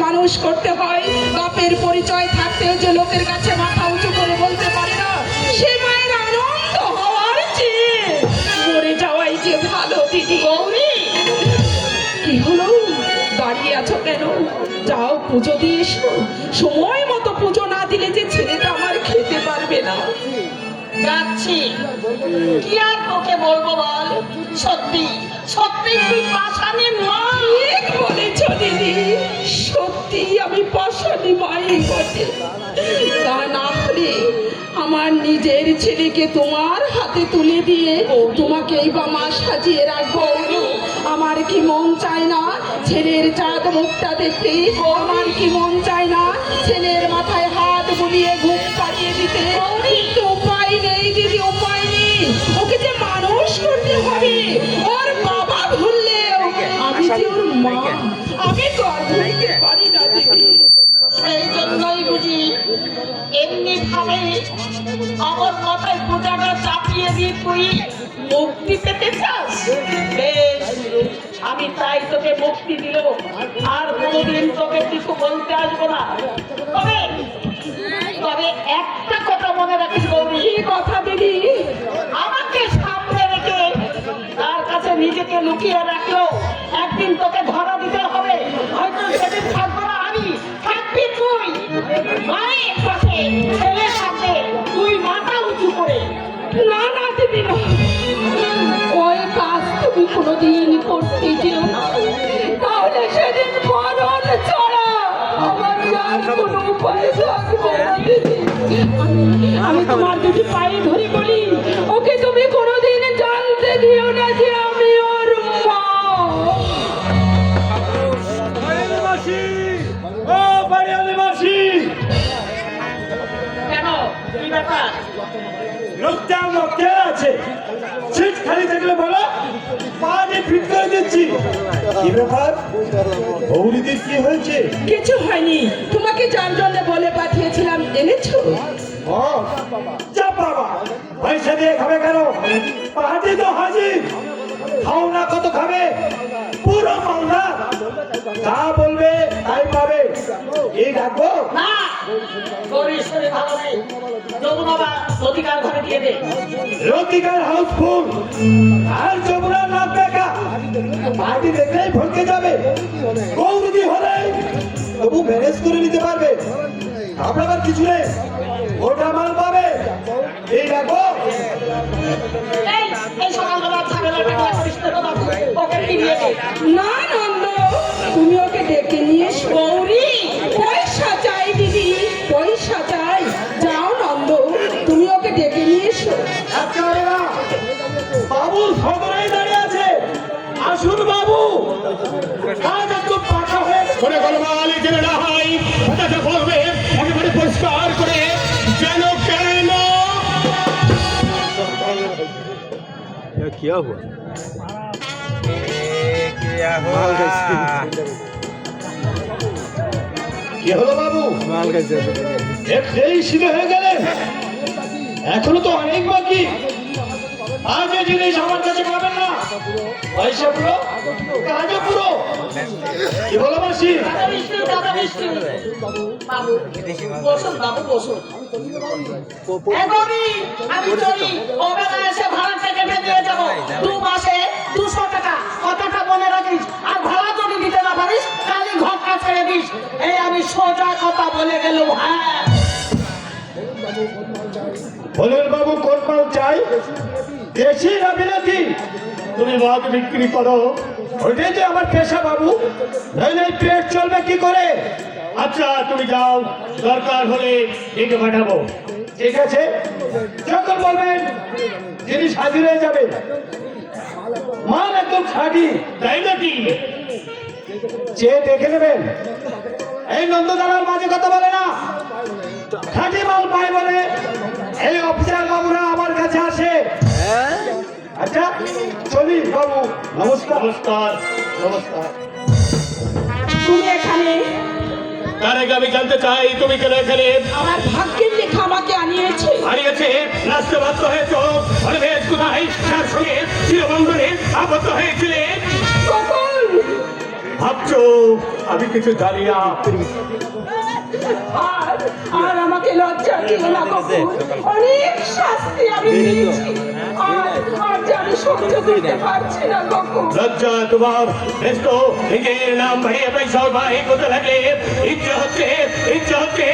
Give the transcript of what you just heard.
মানুষ করতে হয়। বাপের পরিচয় থাকতেও যে লোকের কাছে মাথা উঁচু করে বলতে পারে না, সে মায়ের আনন্দ হওয়ার চেয়ে মরে যাওয়াই যে ভালো। দিদি গৌরী, কি হলো, দাঁড়িয়ে আছো কেন? যাও পুজো দিয়ে এসো। সময় মতো পুজো না দিলে যে ছেলেটা আমার খেতে পারবে না। যাচ্ছি, কি আর তোকে বলবো বল। সত্যি সত্যি তুই পাষাণের মা। ঠিক বলেছ দিদি, সত্যি আমি পাষাণী মাই বটে। তা না হলে আমার নিজের ছেলেকে তোমার হাতে তুলে দিয়ে তোমাকেই বা মা সাজিয়ে রাখবো। আমার কি মন চায় না ছেলের চাঁদ মুখটা দেখতে? আমার কি মন চায় না ছেলের মাথায় হাত বুলিয়ে ঘুম পাড়িয়ে দিতে? কিন্তু উপায় নেই দিদি, উপায় নেই। ওকে যে মানুষ করতে হবে। ওর বাবা ভুললেও আমি যে ওর মা, আমি গর্ব নিতে পারি না দিদি। সেই জন্যই বুঝি এমনি ভাবে আমার মাথায় পূজাটা চাপিয়ে দিয়ে তুই মুক্তি পেতে চাস। বেশ, আমি তাই তোকে মুক্তি দিল, আর কোনোদিন তোকে কিছু বলতে আসবো না। তবে তবে একটা কথা মনে রাখিস গৌরী। কি কথা দিদি? আমাকে সামনে রেখে তার কাছে নিজেকে লুকিয়ে রাখলো একদিন তোকে ধরা দিতে হবে। হয়তো সেদিন থাকবো না আমি, থাকবি তুই মায়ের পাশে, ছেলের সাথে তুই মাথা উঁচু করে। না না দিদি না, ওই কাজ তুমি কোনোদিন করতে যেও না। তাহলে সেদিন মরণ ছাড়া আমার আর কোনো উপায় থাকবে না দিদি। আমি তোমার দুটি পায়ে ধরে বলি, ওকে তুমি কোনোদিন জানতে দিও না যে আমি ওর মা। কেন, কি ব্যাপার? লোকটা মক্কে আছে, সিট খালি থাকলে বলো, পা দিয়ে ফিট করে দিচ্ছি। কি ব্যাপার, বৌদিদির কি হয়েছে? কিছু হয়নি, তোমাকে যার জন্য বলে পাঠিয়েছিলাম এনেছো? ও যা বাবা, পয়সা দিয়ে খাবে কেন? পাহাড়ি তো হাজির, খাও না কত খাবে? পুরো মালদা, যা বলবে তাই পাবে। এই ডাকবো না, গৌরীর শরীর ভালো নেই, যমুনা লতিকার ঘরে দিয়ে দে। লতিকার হাউসফুল, আর যমুনা নাম বেকা, পার্টি দেখলেই ভরকে যাবে। গৌরী হলে তবু ম্যানেজ করে নিতে পারবে, আপনার কিছু নেই, ওটা মাল পাবে। এই দেখো, এই এই সকালবেলা ঝামেলাটা না করিস তো বাবু, ওকে ফিরিয়ে দে। না নন্দ, তুমি ওকে ডেকে নিয়ে এসো। গৌরী, পয়সা চাই দিদি, পয়সা চাই। যাও নন্দ, তুমি ওকে ডেকে নিয়ে এসো। আচ্ছা এরা, বাবু সদরে দাঁড়িয়ে আছে, আসুন বাবু। আজ একটু পাকা হয়ে করে গলমাল জেনে না হয়, কথাটা বলবে একেবারে পরিষ্কার করে, যেন কেন क्या हुआ? क्या माल कैसे কি হলো বাবু? माल कैसे এই সিধে হয়ে গেলে, এখনো তো অনেক বাকি। আজ এই জিনিস আমার কাছে পাবেন না, পয়সা পুরো কাজে পুরো। কি বলো মাসি? দাদা মিষ্টি, দাদা মিষ্টি। বাবু, বসুন বাবু, বসুন। এ গৌরী, আমি চলি, ও বেলা এসে ভাড়াটা কেটে দিয়ে যাবো। 2 মাসে 200 টাকা, কথাটা মনে রাখিস। আর ভাড়া যদি দিতে না পারিস, কালি ঘরটা ছেড়ে দিস। এই আমি সোজা কথা বলে গেলাম। হ্যাঁ, বলেন বাবু, কোন মাল চাই, দেশি না বিলাতি? তুমি মদ বিক্রি করো, ওইটাই যে আমার পেশা বাবু, নইলে পেট চলবে কি করে? আচ্ছা তুমি যাও, দরকার হলে ডেকে পাঠাবো। ঠিক আছে, যখন বলবেন জিনিস হাজির হয়ে যাবে। মাল একদম খাঁটি, তাই নাকি? যে দেখে নেবেন। এই নন্দদানার মাঝে কথা বলে না, খাঁটি মাল পায় বলে এই অফিসার বাবুরা আমার কাছে আসে। আচ্ছা চলি বাবু, নমস্কার। নমস্কার নমস্কার। তুমি এখানে? তার আগে আমি জানতে চাই তুমি কেন এখানে? আমার ভাগ্যের লেখা আমাকে আনিয়েছে। হারিয়েছে, রাষ্ট্রবাদ হয়েছ, অনিমেষ কোথায় তার সঙ্গে চিরবন্ধনে আবদ্ধ হয়েছিলে। কখন ভাবছো আমি কিছু জানি না? আর আর আমাকে লজ্জা দিও না গফুর, অনেক শাস্তি আমি দিয়েছি, আর যে আমি সহ্য করতে পারছি না গফুর। লজ্জা তোমার? বেশ তো, নিজের নাম বাড়িয়ে পয়সা বাড়ি করতে লাগলে ইচ্ছে হচ্ছে